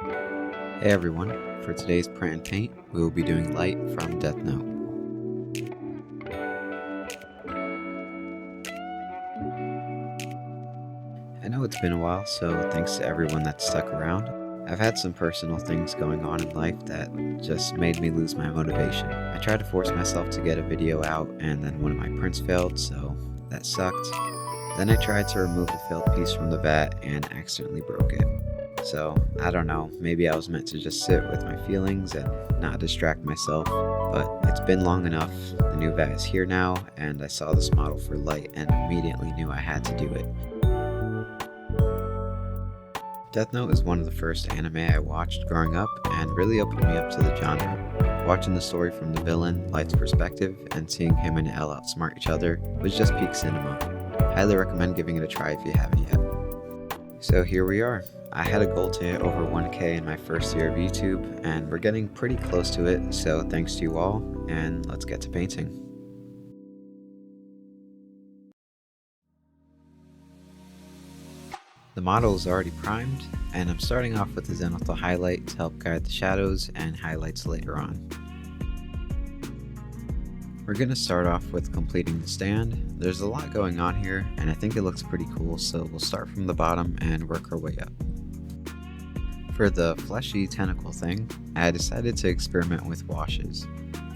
Hey everyone, for today's print and paint, we will be doing Light from Death Note. I know it's been a while, so thanks to everyone that stuck around. I've had some personal things going on in life that just made me lose my motivation. I tried to force myself to get a video out and then one of my prints failed, so that sucked. Then I tried to remove the failed piece from the vat and accidentally broke it. So, I don't know, maybe I was meant to just sit with my feelings and not distract myself, but it's been long enough. The new vat is here now, and I saw this model for Light and immediately knew I had to do it. Death Note is one of the first anime I watched growing up and really opened me up to the genre. Watching the story from the villain, Light's perspective, and seeing him and Elle outsmart each other was just peak cinema. Highly recommend giving it a try if you haven't yet. So here we are. I had a goal to hit over 1K in my first year of YouTube, and we're getting pretty close to it, so thanks to you all, and let's get to painting. The model is already primed, and I'm starting off with the zenithal highlight to help guide the shadows and highlights later on. We're going to start off with completing the stand. There's a lot going on here, and I think it looks pretty cool, so we'll start from the bottom and work our way up. For the fleshy tentacle thing, I decided to experiment with washes.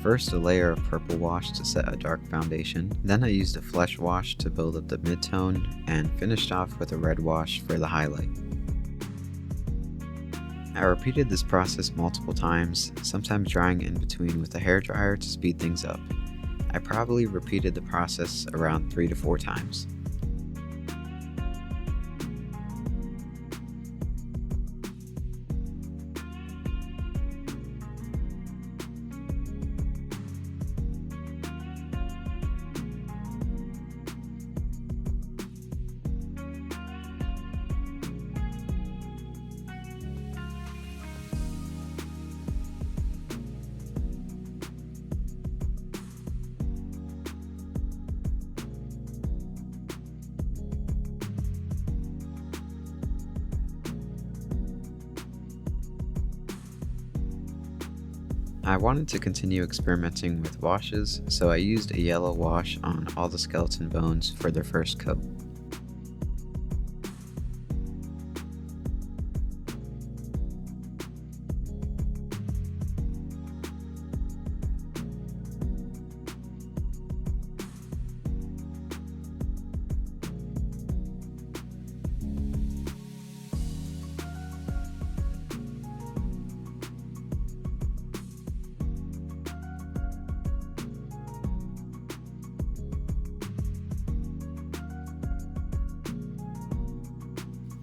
First a layer of purple wash to set a dark foundation, then I used a flesh wash to build up the mid-tone, and finished off with a red wash for the highlight. I repeated this process multiple times, sometimes drying in between with a hairdryer to speed things up. I probably repeated the process around 3 to 4 times. I wanted to continue experimenting with washes, so I used a yellow wash on all the skeleton bones for their first coat.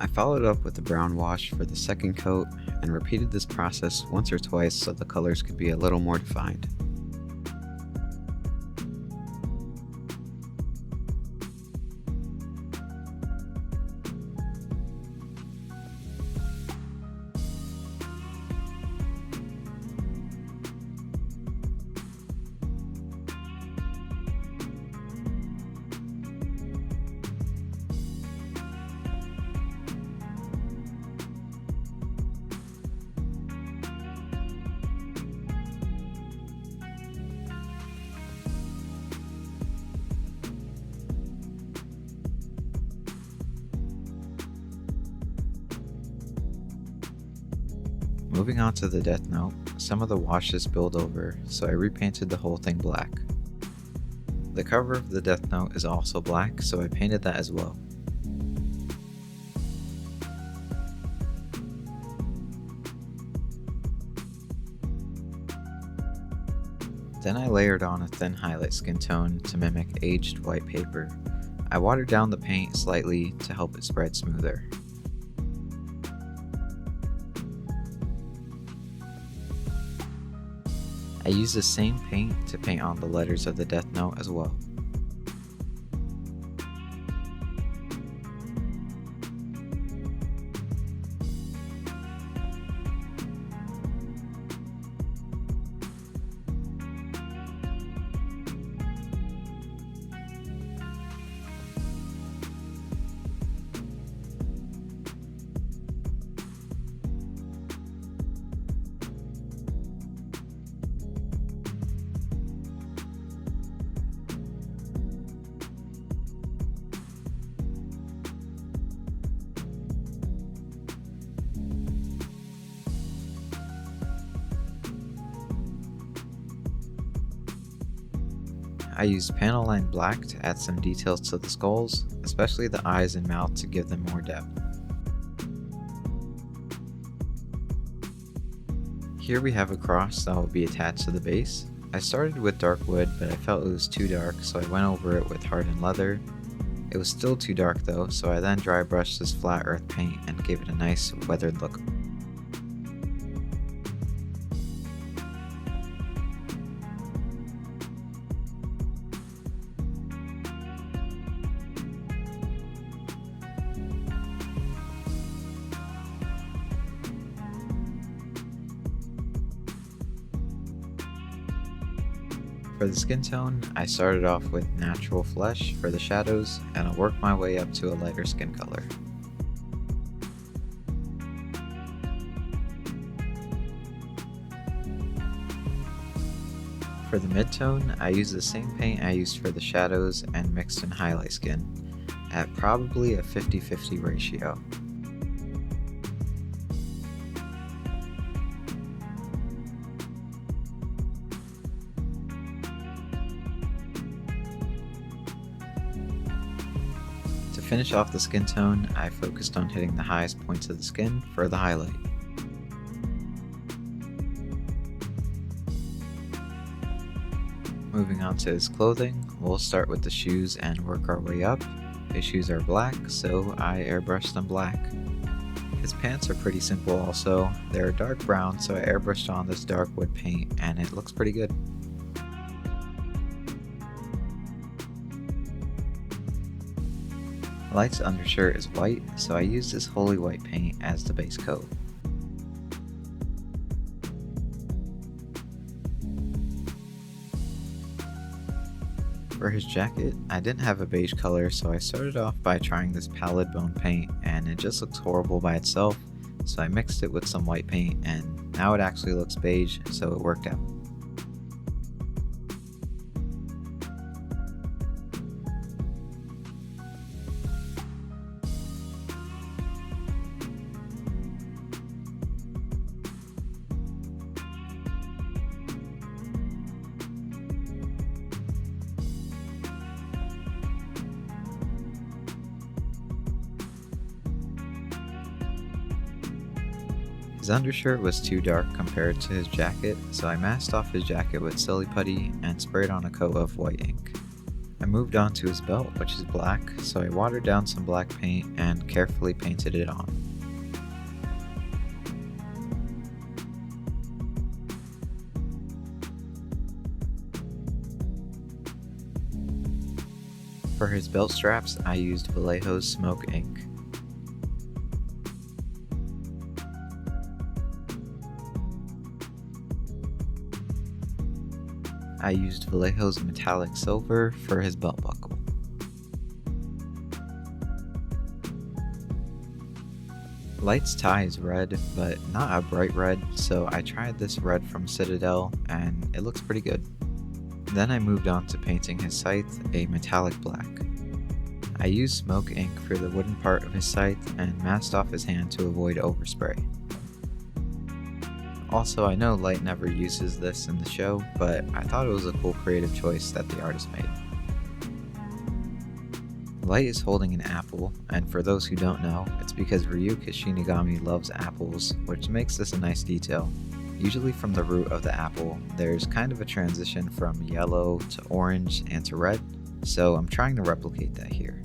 I followed up with a brown wash for the second coat and repeated this process once or twice so the colors could be a little more defined. Moving on to the Death Note, some of the washes spilled over, so I repainted the whole thing black. The cover of the Death Note is also black, so I painted that as well. Then I layered on a thin highlight skin tone to mimic aged white paper. I watered down the paint slightly to help it spread smoother. I used the same paint to paint on the letters of the Death Note as well. I used panel line black to add some details to the skulls, especially the eyes and mouth to give them more depth. Here we have a cross that will be attached to the base. I started with dark wood, but I felt it was too dark, so I went over it with hardened leather. It was still too dark though, so I then dry brushed this flat earth paint and gave it a nice weathered look. For the skin tone, I started off with natural flesh for the shadows, and I'll work my way up to a lighter skin color. For the mid-tone, I used the same paint I used for the shadows and mixed in highlight skin, at probably a 50-50 ratio. To finish off the skin tone, I focused on hitting the highest points of the skin for the highlight. Moving on to his clothing, we'll start with the shoes and work our way up. His shoes are black, so I airbrushed them black. His pants are pretty simple also. They're dark brown, so I airbrushed on this dark wood paint and it looks pretty good. Light's undershirt is white, so I used this holy white paint as the base coat. For his jacket, I didn't have a beige color, so I started off by trying this pallid bone paint, and it just looks horrible by itself, so I mixed it with some white paint, and now it actually looks beige, so it worked out. His undershirt was too dark compared to his jacket, so I masked off his jacket with silly putty and sprayed on a coat of white ink. I moved on to his belt, which is black, so I watered down some black paint and carefully painted it on. For his belt straps, I used Vallejo's smoke ink. I used Vallejo's metallic silver for his belt buckle. Light's tie is red, but not a bright red, so I tried this red from Citadel and it looks pretty good. Then I moved on to painting his scythe a metallic black. I used smoke ink for the wooden part of his scythe and masked off his hand to avoid overspray. Also, I know Light never uses this in the show, but I thought it was a cool creative choice that the artist made. Light is holding an apple, and for those who don't know, it's because Ryuka Shinigami loves apples, which makes this a nice detail. Usually from the root of the apple, there's kind of a transition from yellow to orange and to red, so I'm trying to replicate that here.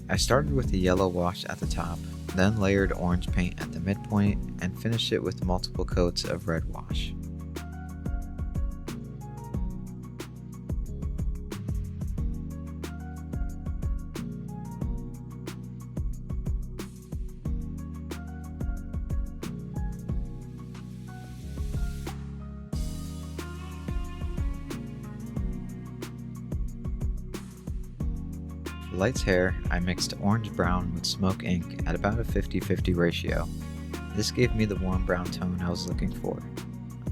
I started with a yellow wash at the top, then layered orange paint at the midpoint, and finished it with multiple coats of red wash. For Light's hair, I mixed orange-brown with smoke ink at about a 50-50 ratio. This gave me the warm brown tone I was looking for.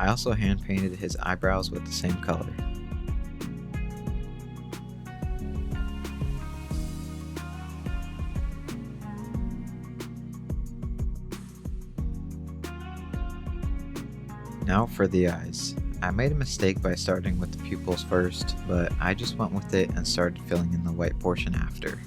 I also hand-painted his eyebrows with the same color. Now for the eyes. I made a mistake by starting with the pupils first, but I just went with it and started filling in the white portion after.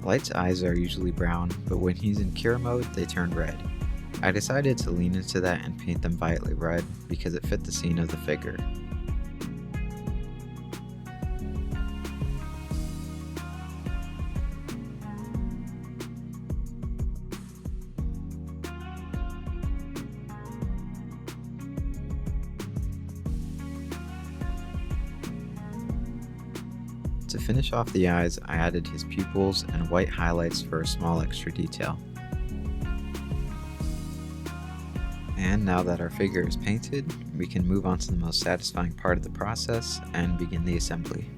Light's eyes are usually brown, but when he's in cure mode, they turn red. I decided to lean into that and paint them violet red because it fit the scene of the figure. To finish off the eyes, I added his pupils and white highlights for a small extra detail. And now that our figure is painted, we can move on to the most satisfying part of the process and begin the assembly.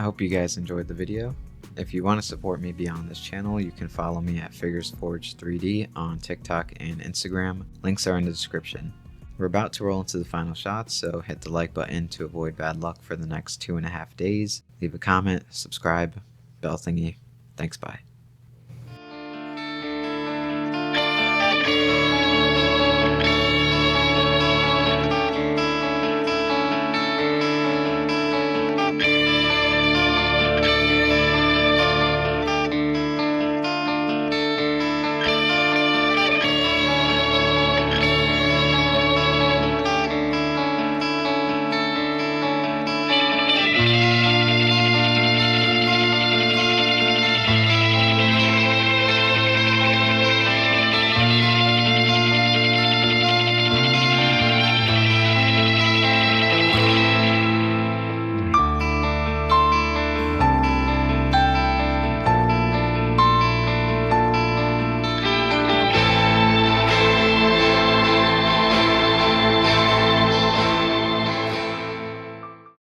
I hope you guys enjoyed the video. If you want to support me beyond this channel, you can follow me at FiguresForged3D on TikTok and Instagram. Links are in the description. We're about to roll into the final shots, so hit the like button to avoid bad luck for the next 2.5 days. Leave a comment, subscribe, bell thingy. Thanks, bye.